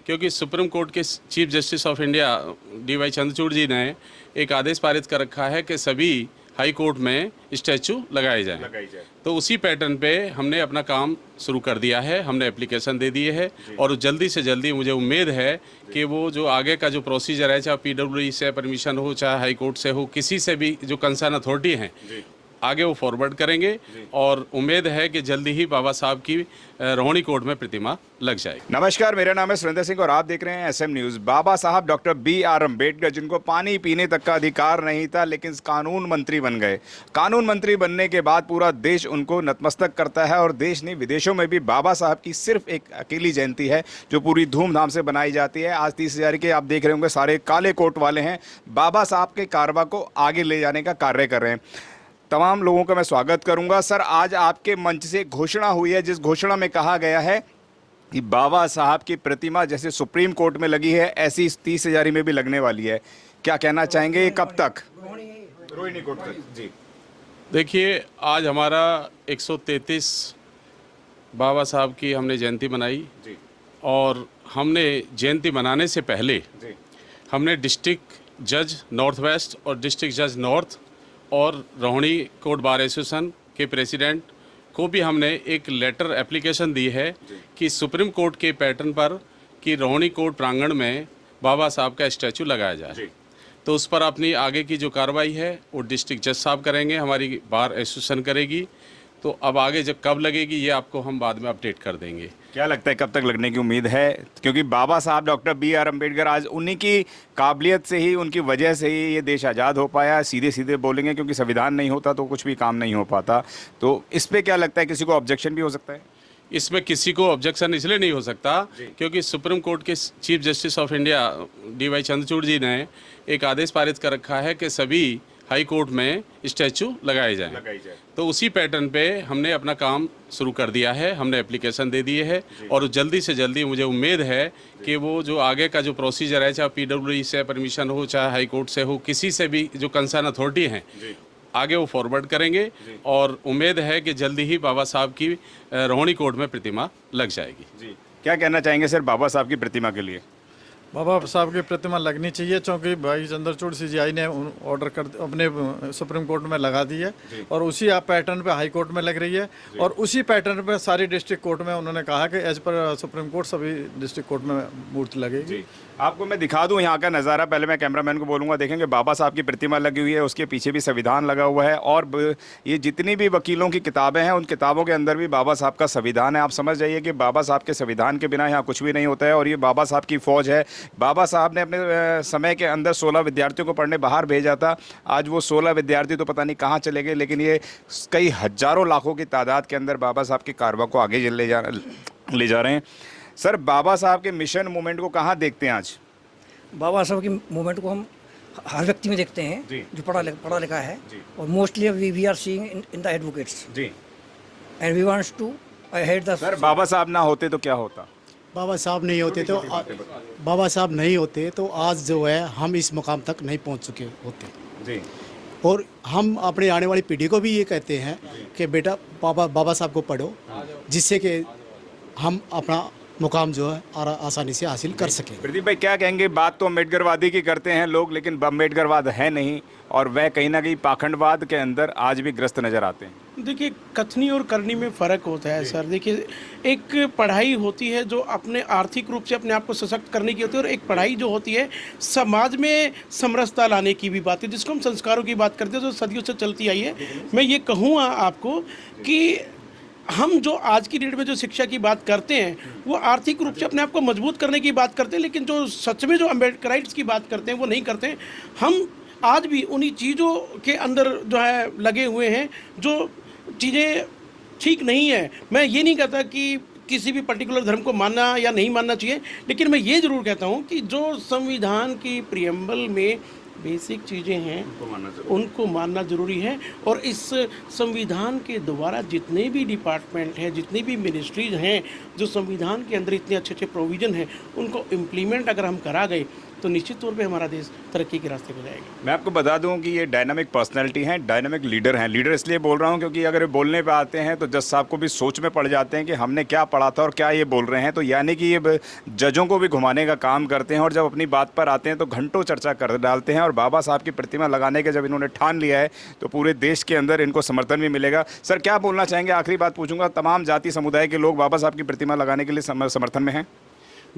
क्योंकि Supreme Court के chief justice of India DY. Chandrachud ji ने एक आदेश पारित कर रखा है कि सभी हाई कोर्ट में स्टैचू लगाए जाएं। तो उसी पैटर्न पे हमने अपना काम शुरू कर दिया है, हमने एप्लीकेशन दे दिए है और जल्दी से जल्दी मुझे उम्मीद है कि वो जो आगे का जो प्रोसीजर है, चाहे पीडब्ल्यूडी से परमिशन हो, चाहे हाई कोर्ट से हो, किसी से भी जो कंसर्न अथॉरिटी हैं आगे वो फॉरवर्ड करेंगे और उम्मीद है कि जल्दी ही बाबा साहब की रोहिणी कोर्ट में प्रतिमा लग जाएगी। नमस्कार, मेरा नाम है सुरेंद्र सिंह और आप देख रहे हैं एसएम न्यूज़। बाबा साहब डॉक्टर B.R. अम्बेडकर, जिनको पानी पीने तक का अधिकार नहीं था लेकिन कानून मंत्री बन गए। कानून मंत्री बनने के बाद पूरा देश उनको नतमस्तक करता है और देश नहीं विदेशों में भी बाबा साहब की सिर्फ एक अकेली जयंती है जो पूरी धूमधाम से बनाई जाती है। आज 30,000 के आप देख रहे होंगे सारे काले कोट वाले हैं, बाबा साहब के कारवा को आगे ले जाने का कार्य कर रहे हैं। तमाम लोगों का मैं स्वागत करूंगा। सर, आज आपके मंच से घोषणा हुई है जिस घोषणा में कहा गया है कि बाबा साहब की प्रतिमा जैसे सुप्रीम कोर्ट में लगी है ऐसी 30,000 में भी लगने वाली है। क्या कहना चाहेंगे, ये कब तक? रोहिणी कोर्ट तक। जी देखिए, आज हमारा 133 बाबा साहब की हमने जयंती मनाई जी। और हमने जयंती मनाने से पहले जी। हमने डिस्ट्रिक्ट जज नॉर्थ वेस्ट और डिस्ट्रिक्ट जज नॉर्थ और रोहिणी कोर्ट बार एसोसिएशन के प्रेसिडेंट को भी हमने एक लेटर एप्लीकेशन दी है कि सुप्रीम कोर्ट के पैटर्न पर कि रोहिणी कोर्ट प्रांगण में बाबा साहब का स्टैचू लगाया जाए। तो उस पर अपनी आगे की जो कार्रवाई है वो डिस्ट्रिक्ट जज साहब करेंगे, हमारी बार एसोसिएशन करेगी। तो अब आगे जब कब लगेगी ये आपको हम बाद में अपडेट कर देंगे। क्या लगता है कब तक लगने की उम्मीद है? क्योंकि बाबा साहब डॉक्टर B.R. अम्बेडकर आज उन्हीं की काबिलियत से ही, उनकी वजह से ही ये देश आज़ाद हो पाया। सीधे सीधे बोलेंगे, क्योंकि संविधान नहीं होता तो कुछ भी काम नहीं हो पाता। तो इस पे क्या लगता है, किसी को ऑब्जेक्शन भी हो सकता है? इसमें किसी को ऑब्जेक्शन इसलिए नहीं हो सकता क्योंकि सुप्रीम कोर्ट के chief justice of India DY. Chandrachud ji ने एक आदेश पारित कर रखा है कि सभी हाई कोर्ट में स्टैचू लगाए जाएं। तो उसी पैटर्न पे हमने अपना काम शुरू कर दिया है, हमने एप्लीकेशन दे दिए है और जल्दी से जल्दी मुझे उम्मीद है कि वो जो आगे का जो प्रोसीजर है, चाहे पीडब्ल्यूडी से परमिशन हो, चाहे हाई कोर्ट से हो, किसी से भी जो कंसर्न अथॉरिटी हैं आगे वो फॉरवर्ड करेंगे और उम्मीद है कि जल्दी ही बाबा साहब की रोहिणी कोर्ट में प्रतिमा लग जाएगी। जी, क्या कहना चाहेंगे सर बाबा साहब की प्रतिमा के लिए? बाबा साहब की प्रतिमा लगनी चाहिए क्योंकि भाई चंद्रचूड़ CJI ने ऑर्डर कर अपने सुप्रीम कोर्ट में लगा दी है और उसी पैटर्न पे हाई कोर्ट में लग रही है और उसी पैटर्न पे सारी डिस्ट्रिक्ट कोर्ट में उन्होंने कहा कि एज पर सुप्रीम कोर्ट सभी डिस्ट्रिक्ट कोर्ट में मूर्ति लगेगी। आपको मैं दिखा दूं यहाँ का नज़ारा। पहले मैं कैमरामैन को बोलूँगा, देखेंगे बाबा साहब की प्रतिमा लगी हुई है, उसके पीछे भी संविधान लगा हुआ है और ये जितनी भी वकीलों की किताबें हैं उन किताबों के अंदर भी बाबा साहब का संविधान है। आप समझ जाइए कि बाबा साहब के संविधान के बिना यहाँ कुछ भी नहीं होता है और ये बाबा साहब की फ़ौज है। बाबा साहब ने अपने समय के अंदर 16 विद्यार्थियों को पढ़ने बाहर भेजा था। आज वो 16 विद्यार्थी तो पता नहीं कहाँ चले गए, लेकिन ये कई हज़ारों लाखों की तादाद के अंदर बाबा साहब की कारवा को आगे ले जा रहे हैं। सर, बाबा साहब के मिशन मूवमेंट को कहाँ देखते हैं आज? बाबा साहब की मूवमेंट को हम हर व्यक्ति में देखते हैं जो पढ़ा लिखा है और mostly we are seeing in the advocates जी and we wants to head the. Sir, Baba Saheb ना होते तो क्या होता? बाबा साहब नहीं होते तो आज जो है हम इस मुकाम तक नहीं पहुंच चुके होते जी। और हम अपने आने वाली पीढ़ी को भी ये कहते हैं कि बेटा बाबा साहब को पढ़ो, जिससे कि हम अपना मुकाम जो है आसानी से हासिल कर सकें। प्रदीप भाई, क्या कहेंगे? बात तो अम्बेडकरवादी की करते हैं लोग, लेकिन अम्बेडकरवाद है नहीं और वह कहीं ना कहीं पाखंडवाद के अंदर आज भी ग्रस्त नज़र आते हैं। देखिए, कथनी और करनी में फ़र्क होता है सर। देखिए, एक पढ़ाई होती है जो अपने आर्थिक रूप से अपने आप को सशक्त करने की होती है और एक पढ़ाई जो होती है समाज में समरसता लाने की भी बात है, जिसको हम संस्कारों की बात करते हैं जो सदियों से चलती आई है। मैं ये कहूँगा आपको कि हम जो आज की डेट में जो शिक्षा की बात करते हैं वो आर्थिक रूप से अपने आप को मजबूत करने की बात करते हैं, लेकिन जो सच में जो अम्बेडकराइट्स की बात करते हैं वो नहीं करते हैं। हम आज भी उन्हीं चीज़ों के अंदर जो है लगे हुए हैं जो चीज़ें ठीक नहीं है। मैं ये नहीं कहता कि किसी भी पर्टिकुलर धर्म को मानना या नहीं मानना चाहिए, लेकिन मैं ये ज़रूर कहता हूँ कि जो संविधान की प्रियम्बल में बेसिक चीज़ें हैं उनको मानना ज़रूरी है और इस संविधान के द्वारा जितने भी डिपार्टमेंट हैं, जितनी भी मिनिस्ट्रीज हैं, जो संविधान के अंदर इतने अच्छे अच्छे प्रोविज़न हैं, उनको इम्प्लीमेंट अगर हम करा गए तो निश्चित तौर पे हमारा देश तरक्की के रास्ते पर जाएगा। मैं आपको बता दूं कि ये डायनामिक पर्सनैलिटी हैं, डायनामिक लीडर हैं। लीडर इसलिए बोल रहा हूं क्योंकि अगर ये बोलने पे आते हैं तो जज साहब को भी सोच में पड़ जाते हैं कि हमने क्या पढ़ा था और क्या ये बोल रहे हैं। तो यानी कि ये जजों को भी घुमाने का काम करते हैं और जब अपनी बात पर आते हैं तो घंटों चर्चा कर डालते हैं। और बाबा साहब की प्रतिमा लगाने के जब इन्होंने ठान लिया है तो पूरे देश के अंदर इनको समर्थन भी मिलेगा। सर क्या बोलना चाहेंगे? आखिरी बात पूछूंगा, तमाम जाति समुदाय के लोग बाबा साहब की प्रतिमा लगाने के लिए समर्थन में हैं?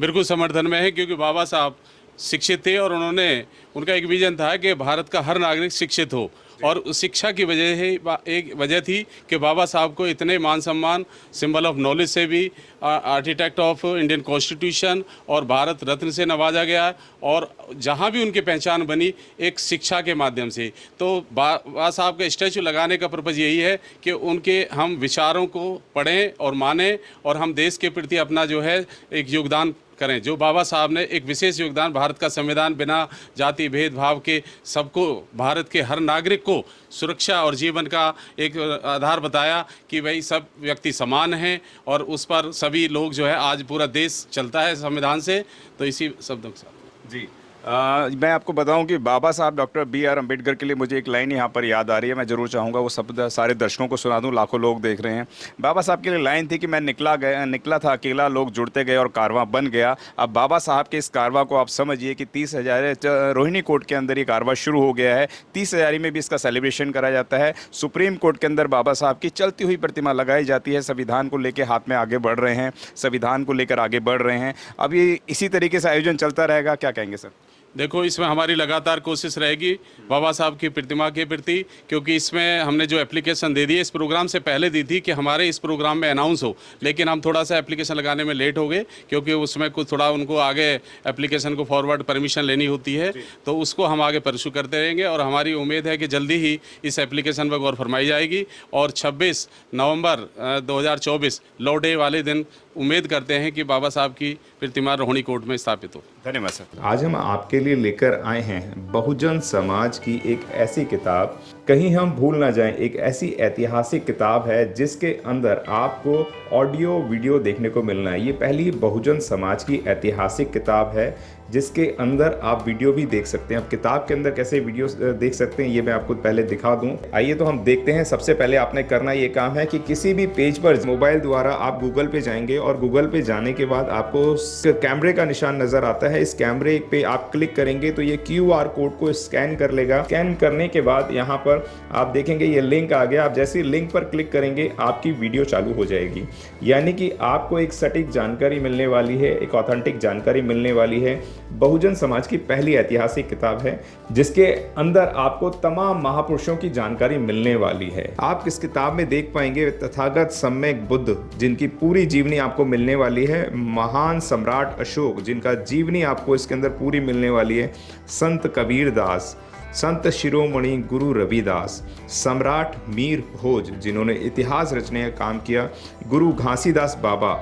बिल्कुल समर्थन में है, क्योंकि बाबा साहब शिक्षित थे और उनका एक विजन था कि भारत का हर नागरिक शिक्षित हो। और उस शिक्षा की वजह ही एक वजह थी कि बाबा साहब को इतने मान सम्मान, सिंबल ऑफ नॉलेज से भी, आर्किटेक्ट ऑफ इंडियन कॉन्स्टिट्यूशन और भारत रत्न से नवाजा गया। और जहाँ भी उनकी पहचान बनी एक शिक्षा के माध्यम से। तो बाबा साहब का स्टैचू लगाने का पर्पज़ यही है कि उनके हम विचारों को पढ़ें और मानें और हम देश के प्रति अपना जो है एक योगदान करें। जो बाबा साहब ने एक विशेष योगदान, भारत का संविधान बिना जाति भेदभाव के सबको, भारत के हर नागरिक को सुरक्षा और जीवन का एक आधार बताया कि भाई सब व्यक्ति समान हैं और उस पर सभी लोग जो है, आज पूरा देश चलता है संविधान से। तो इसी शब्दों के साथ जी मैं आपको बताऊं कि बाबा साहब डॉक्टर B.R. अम्बेडकर के लिए मुझे एक लाइन यहाँ पर याद आ रही है। मैं ज़रूर चाहूँगा वो सब सारे दर्शकों को सुना दूं, लाखों लोग देख रहे हैं। बाबा साहब के लिए लाइन थी कि मैं निकला था अकेला, लोग जुड़ते गए और कारवां बन गया। अब बाबा साहब के इस कारवां को आप समझिए कि 30,000 रोहिणी कोर्ट के अंदर ये कारवां शुरू हो गया है। 30,000 में भी इसका सेलिब्रेशन करा जाता है। सुप्रीम कोर्ट के अंदर बाबा साहब की चलती हुई प्रतिमा लगाई जाती है। संविधान को लेकर हाथ में आगे बढ़ रहे हैं, संविधान को लेकर आगे बढ़ रहे हैं। अब ये इसी तरीके से आयोजन चलता रहेगा, क्या कहेंगे सर? देखो, इसमें हमारी लगातार कोशिश रहेगी बाबा साहब की प्रतिमा के प्रति, क्योंकि इसमें हमने जो एप्लीकेशन दे दी है, इस प्रोग्राम से पहले दी थी कि हमारे इस प्रोग्राम में अनाउंस हो, लेकिन हम थोड़ा सा एप्लीकेशन लगाने में लेट हो गए क्योंकि उसमें कुछ थोड़ा उनको आगे एप्लीकेशन को फॉरवर्ड परमिशन लेनी होती है। तो उसको हम आगे परस्यू करते रहेंगे और हमारी उम्मीद है कि जल्दी ही इस एप्लीकेशन पर गौर फरमाई जाएगी और 26 नवंबर 2024 लॉ डे वाले दिन उम्मीद करते हैं कि बाबा साहब की प्रतिमा रोहिणी कोर्ट में स्थापित हो। धन्यवाद सर। आज हम आपके लिए लेकर आए हैं बहुजन समाज की एक ऐसी किताब, कहीं हम भूल ना जाएं, एक ऐसी ऐतिहासिक किताब है जिसके अंदर आपको ऑडियो वीडियो देखने को मिलना है। ये पहली बहुजन समाज की ऐतिहासिक किताब है जिसके अंदर आप वीडियो भी देख सकते हैं। अब किताब के अंदर कैसे वीडियो देख सकते हैं ये मैं आपको पहले दिखा दूं। आइए तो हम देखते हैं। सबसे पहले आपने करना ये काम है कि किसी भी पेज पर मोबाइल द्वारा आप गूगल पे जाएंगे और गूगल पे जाने के बाद आपको कैमरे का निशान नजर आता है। इस कैमरे पे आप क्लिक करेंगे तो ये QR कोड को स्कैन कर लेगा। स्कैन करने के बाद यहाँ पर आप देखेंगे ये लिंक आ गया। आप जैसे लिंक पर क्लिक करेंगे आपकी वीडियो चालू हो जाएगी, यानी कि आपको एक सटीक जानकारी मिलने वाली है, एक ऑथेंटिक जानकारी मिलने वाली है। बहुजन समाज की पहली ऐतिहासिक किताब है जिसके अंदर आपको तमाम महापुरुषों की जानकारी मिलने वाली है। आप इस किताब में देख पाएंगे तथागत सम्यक बुद्ध, जिनकी पूरी जीवनी आपको मिलने वाली है। महान सम्राट अशोक, जिनका जीवनी आपको इसके अंदर पूरी मिलने वाली है। संत कबीर दास, संत शिरोमणि गुरु रविदास, सम्राट मीर भोज, जिन्होंने इतिहास रचने का काम किया। गुरु घासीदास बाबा,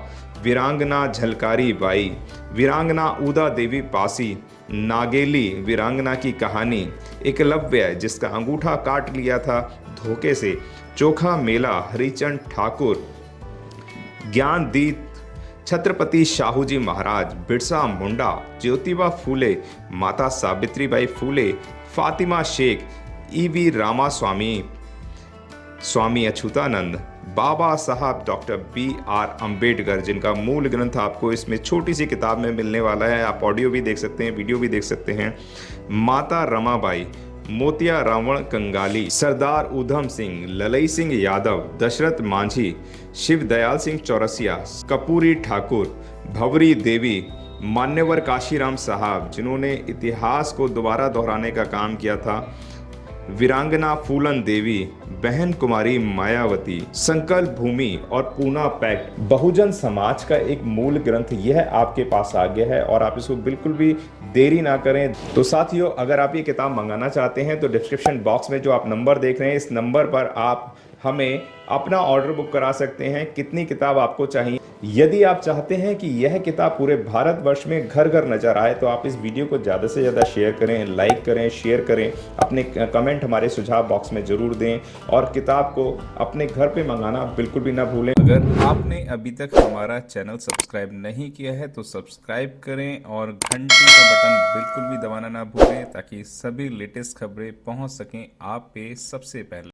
वीरांगना झलकारी बाई, वीरांगना उदा देवी पासी, नागेली वीरांगना की कहानी, एकलव्य जिसका अंगूठा काट लिया था धोखे से, चोखा मेला हरिचंद ठाकुर, ज्ञानदीप छत्रपति शाहूजी महाराज, बिरसा मुंडा, ज्योतिबा फूले, माता सावित्रीबाई फूले, फातिमा शेख, E.V. रामास्वामी, स्वामी अच्युतानंद, बाबा साहब डॉक्टर B.R. अम्बेडकर, जिनका मूल ग्रंथ आपको इसमें छोटी सी किताब में मिलने वाला है। आप ऑडियो भी देख सकते हैं, वीडियो भी देख सकते हैं। माता रमाबाई, मोतिया रावण कंगाली, सरदार उधम सिंह, ललई सिंह यादव, दशरथ मांझी, शिव दयाल सिंह चौरसिया, कपूरी ठाकुर, भवरी देवी, मान्यवर काशीराम साहब, जिन्होंने इतिहास को दोबारा दोहराने का काम किया था, वीरांगना फूलन देवी, बहन कुमारी मायावती, संकल्प भूमि और पूना पैक्ट। बहुजन समाज का एक मूल ग्रंथ यह आपके पास आ गया है और आप इसको बिल्कुल भी देरी ना करें। तो साथियों, अगर आप ये किताब मंगाना चाहते हैं तो डिस्क्रिप्शन बॉक्स में जो आप नंबर देख रहे हैं, इस नंबर पर आप हमें अपना ऑर्डर बुक करा सकते हैं। कितनी किताब आपको चाहिए यदि आप चाहते हैं कि यह किताब पूरे भारतवर्ष में घर घर नजर आए तो आप इस वीडियो को ज़्यादा से ज़्यादा शेयर करें, लाइक करें, शेयर करें, अपने कमेंट हमारे सुझाव बॉक्स में ज़रूर दें और किताब को अपने घर पे मंगाना बिल्कुल भी ना भूलें। अगर आपने अभी तक हमारा चैनल सब्सक्राइब नहीं किया है तो सब्सक्राइब करें और घंटी का बटन बिल्कुल भी दबाना ना भूलें ताकि सभी लेटेस्ट खबरें पहुंच सकें आप पे सबसे पहले।